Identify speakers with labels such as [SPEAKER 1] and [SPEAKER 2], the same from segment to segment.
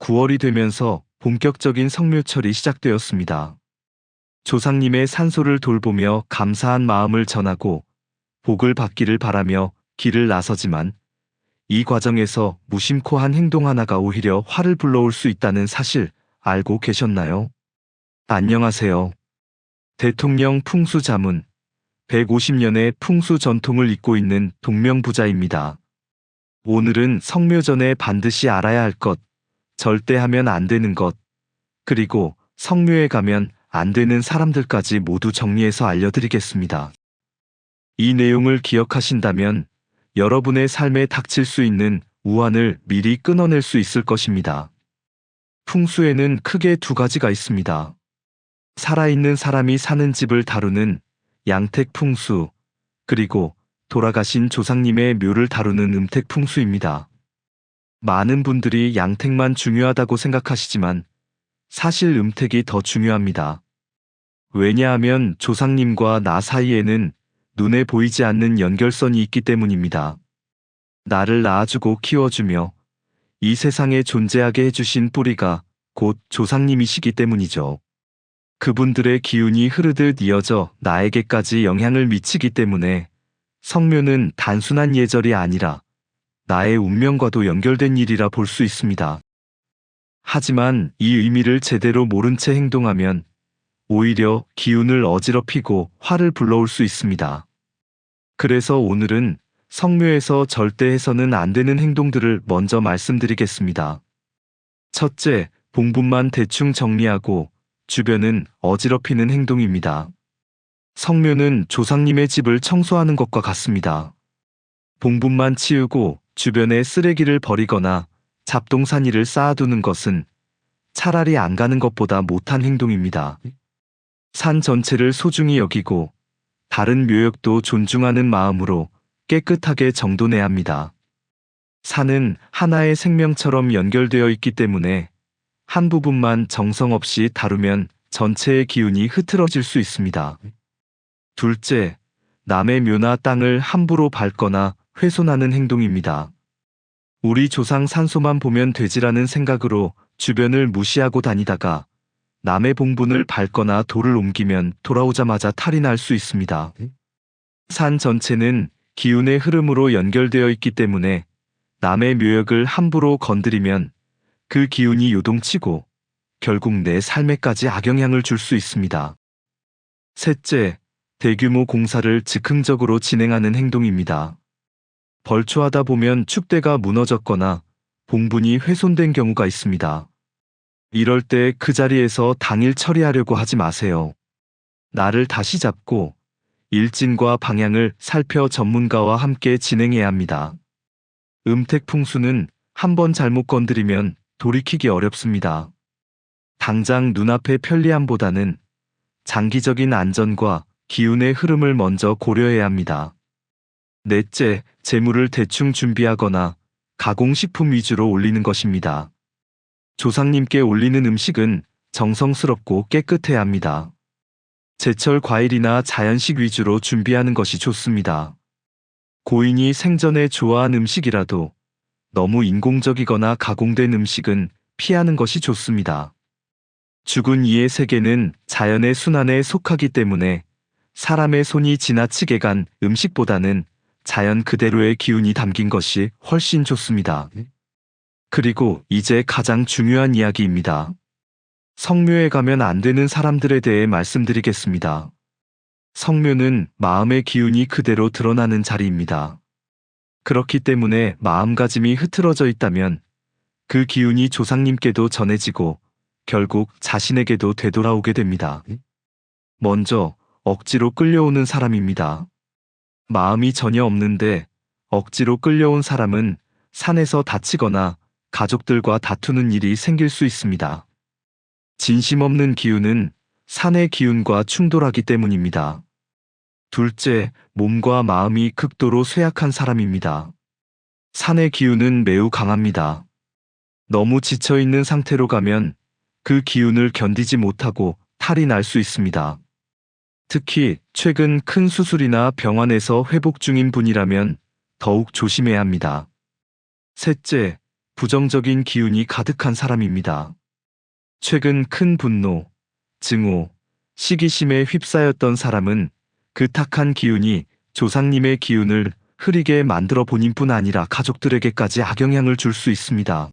[SPEAKER 1] 9월이 되면서 본격적인 성묘철이 시작되었습니다. 조상님의 산소를 돌보며 감사한 마음을 전하고 복을 받기를 바라며 길을 나서지만 이 과정에서 무심코 한 행동 하나가 오히려 화를 불러올 수 있다는 사실 알고 계셨나요? 안녕하세요. 대통령 풍수자문 150년의 풍수 전통을 잇고 있는 동명부자입니다. 오늘은 성묘 전에 반드시 알아야 할 것, 절대 하면 안 되는 것, 그리고 성묘에 가면 안 되는 사람들까지 모두 정리해서 알려드리겠습니다. 이 내용을 기억하신다면 여러분의 삶에 닥칠 수 있는 우환을 미리 끊어낼 수 있을 것입니다. 풍수에는 크게 두 가지가 있습니다. 살아있는 사람이 사는 집을 다루는 양택풍수, 그리고 돌아가신 조상님의 묘를 다루는 음택풍수입니다. 많은 분들이 양택만 중요하다고 생각하시지만 사실 음택이 더 중요합니다. 왜냐하면 조상님과 나 사이에는 눈에 보이지 않는 연결선이 있기 때문입니다. 나를 낳아주고 키워주며 이 세상에 존재하게 해주신 뿌리가 곧 조상님이시기 때문이죠. 그분들의 기운이 흐르듯 이어져 나에게까지 영향을 미치기 때문에 성묘는 단순한 예절이 아니라 나의 운명과도 연결된 일이라 볼 수 있습니다. 하지만 이 의미를 제대로 모른 채 행동하면 오히려 기운을 어지럽히고 화를 불러올 수 있습니다. 그래서 오늘은 성묘에서 절대 해서는 안 되는 행동들을 먼저 말씀드리겠습니다. 첫째, 봉분만 대충 정리하고 주변은 어지럽히는 행동입니다. 성묘는 조상님의 집을 청소하는 것과 같습니다. 봉분만 치우고 주변에 쓰레기를 버리거나 잡동사니를 쌓아두는 것은 차라리 안 가는 것보다 못한 행동입니다. 산 전체를 소중히 여기고 다른 묘역도 존중하는 마음으로 깨끗하게 정돈해야 합니다. 산은 하나의 생명처럼 연결되어 있기 때문에 한 부분만 정성 없이 다루면 전체의 기운이 흐트러질 수 있습니다. 둘째, 남의 묘나 땅을 함부로 밟거나 훼손하는 행동입니다. 우리 조상 산소만 보면 되지라는 생각으로 주변을 무시하고 다니다가 남의 봉분을 밟거나 돌을 옮기면 돌아오자마자 탈이 날 수 있습니다. 산 전체는 기운의 흐름으로 연결되어 있기 때문에 남의 묘역을 함부로 건드리면 그 기운이 요동치고 결국 내 삶에까지 악영향을 줄 수 있습니다. 셋째, 대규모 공사를 즉흥적으로 진행하는 행동입니다. 벌초하다 보면 축대가 무너졌거나 봉분이 훼손된 경우가 있습니다. 이럴 때 그 자리에서 당일 처리하려고 하지 마세요. 나를 다시 잡고 일진과 방향을 살펴 전문가와 함께 진행해야 합니다. 음택풍수는 한번 잘못 건드리면 돌이키기 어렵습니다. 당장 눈앞의 편리함보다는 장기적인 안전과 기운의 흐름을 먼저 고려해야 합니다. 넷째, 재물을 대충 준비하거나 가공식품 위주로 올리는 것입니다. 조상님께 올리는 음식은 정성스럽고 깨끗해야 합니다. 제철 과일이나 자연식 위주로 준비하는 것이 좋습니다. 고인이 생전에 좋아한 음식이라도 너무 인공적이거나 가공된 음식은 피하는 것이 좋습니다. 죽은 이의 세계는 자연의 순환에 속하기 때문에 사람의 손이 지나치게 간 음식보다는 자연 그대로의 기운이 담긴 것이 훨씬 좋습니다. 그리고 이제 가장 중요한 이야기입니다. 성묘에 가면 안 되는 사람들에 대해 말씀드리겠습니다. 성묘는 마음의 기운이 그대로 드러나는 자리입니다. 그렇기 때문에 마음가짐이 흐트러져 있다면 그 기운이 조상님께도 전해지고 결국 자신에게도 되돌아오게 됩니다. 먼저 억지로 끌려오는 사람입니다. 마음이 전혀 없는데 억지로 끌려온 사람은 산에서 다치거나 가족들과 다투는 일이 생길 수 있습니다. 진심 없는 기운은 산의 기운과 충돌하기 때문입니다. 둘째, 몸과 마음이 극도로 쇠약한 사람입니다. 산의 기운은 매우 강합니다. 너무 지쳐있는 상태로 가면 그 기운을 견디지 못하고 탈이 날 수 있습니다. 특히 최근 큰 수술이나 병원에서 회복 중인 분이라면 더욱 조심해야 합니다. 셋째, 부정적인 기운이 가득한 사람입니다. 최근 큰 분노, 증오, 시기심에 휩싸였던 사람은 그 탁한 기운이 조상님의 기운을 흐리게 만들어 본인뿐 아니라 가족들에게까지 악영향을 줄 수 있습니다.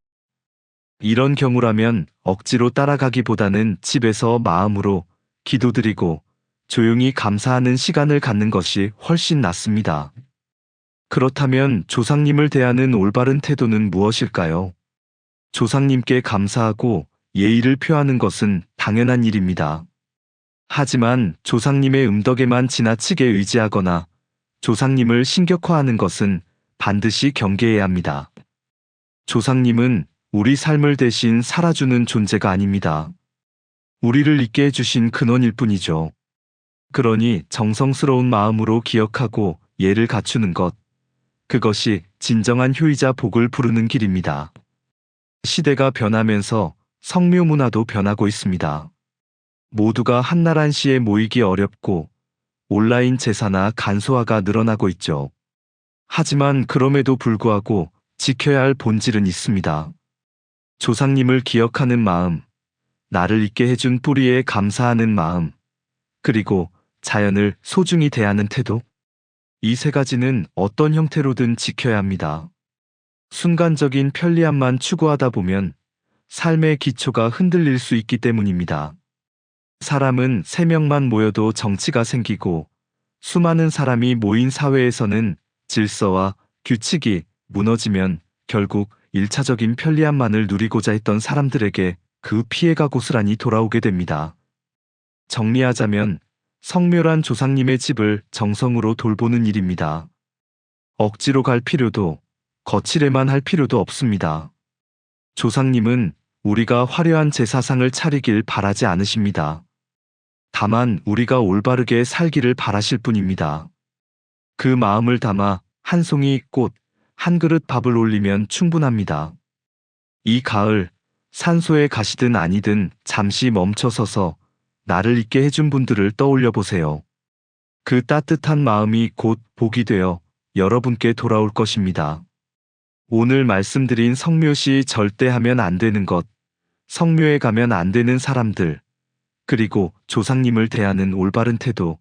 [SPEAKER 1] 이런 경우라면 억지로 따라가기보다는 집에서 마음으로 기도드리고 조용히 감사하는 시간을 갖는 것이 훨씬 낫습니다. 그렇다면 조상님을 대하는 올바른 태도는 무엇일까요? 조상님께 감사하고 예의를 표하는 것은 당연한 일입니다. 하지만 조상님의 음덕에만 지나치게 의지하거나 조상님을 신격화하는 것은 반드시 경계해야 합니다. 조상님은 우리 삶을 대신 살아주는 존재가 아닙니다. 우리를 있게 해주신 근원일 뿐이죠. 그러니 정성스러운 마음으로 기억하고 예를 갖추는 것, 그것이 진정한 효이자 복을 부르는 길입니다. 시대가 변하면서 성묘 문화도 변하고 있습니다. 모두가 한날 한시에 모이기 어렵고 온라인 제사나 간소화가 늘어나고 있죠. 하지만 그럼에도 불구하고 지켜야 할 본질은 있습니다. 조상님을 기억하는 마음, 나를 있게 해준 뿌리에 감사하는 마음, 그리고 자연을 소중히 대하는 태도. 이 세 가지는 어떤 형태로든 지켜야 합니다. 순간적인 편리함만 추구하다 보면 삶의 기초가 흔들릴 수 있기 때문입니다. 사람은 3명만 모여도 정치가 생기고 수많은 사람이 모인 사회에서는 질서와 규칙이 무너지면 결국 1차적인 편리함만을 누리고자 했던 사람들에게 그 피해가 고스란히 돌아오게 됩니다. 정리하자면 성묘란 조상님의 집을 정성으로 돌보는 일입니다. 억지로 갈 필요도 거칠에만 할 필요도 없습니다. 조상님은 우리가 화려한 제사상을 차리길 바라지 않으십니다. 다만 우리가 올바르게 살기를 바라실 뿐입니다. 그 마음을 담아 한 송이 꽃, 한 그릇 밥을 올리면 충분합니다. 이 가을, 산소에 가시든 아니든 잠시 멈춰서서 나를 있게 해준 분들을 떠올려 보세요. 그 따뜻한 마음이 곧 복이 되어 여러분께 돌아올 것입니다. 오늘 말씀드린 성묘시 절대 하면 안 되는 것, 성묘에 가면 안 되는 사람들, 그리고 조상님을 대하는 올바른 태도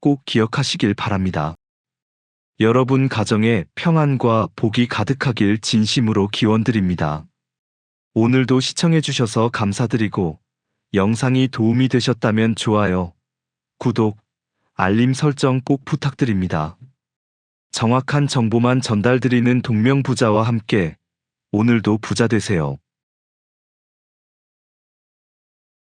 [SPEAKER 1] 꼭 기억하시길 바랍니다. 여러분 가정에 평안과 복이 가득하길 진심으로 기원드립니다. 오늘도 시청해주셔서 감사드리고 영상이 도움이 되셨다면 좋아요, 구독, 알림 설정 꼭 부탁드립니다. 정확한 정보만 전달드리는 동명부자와 함께 오늘도 부자 되세요.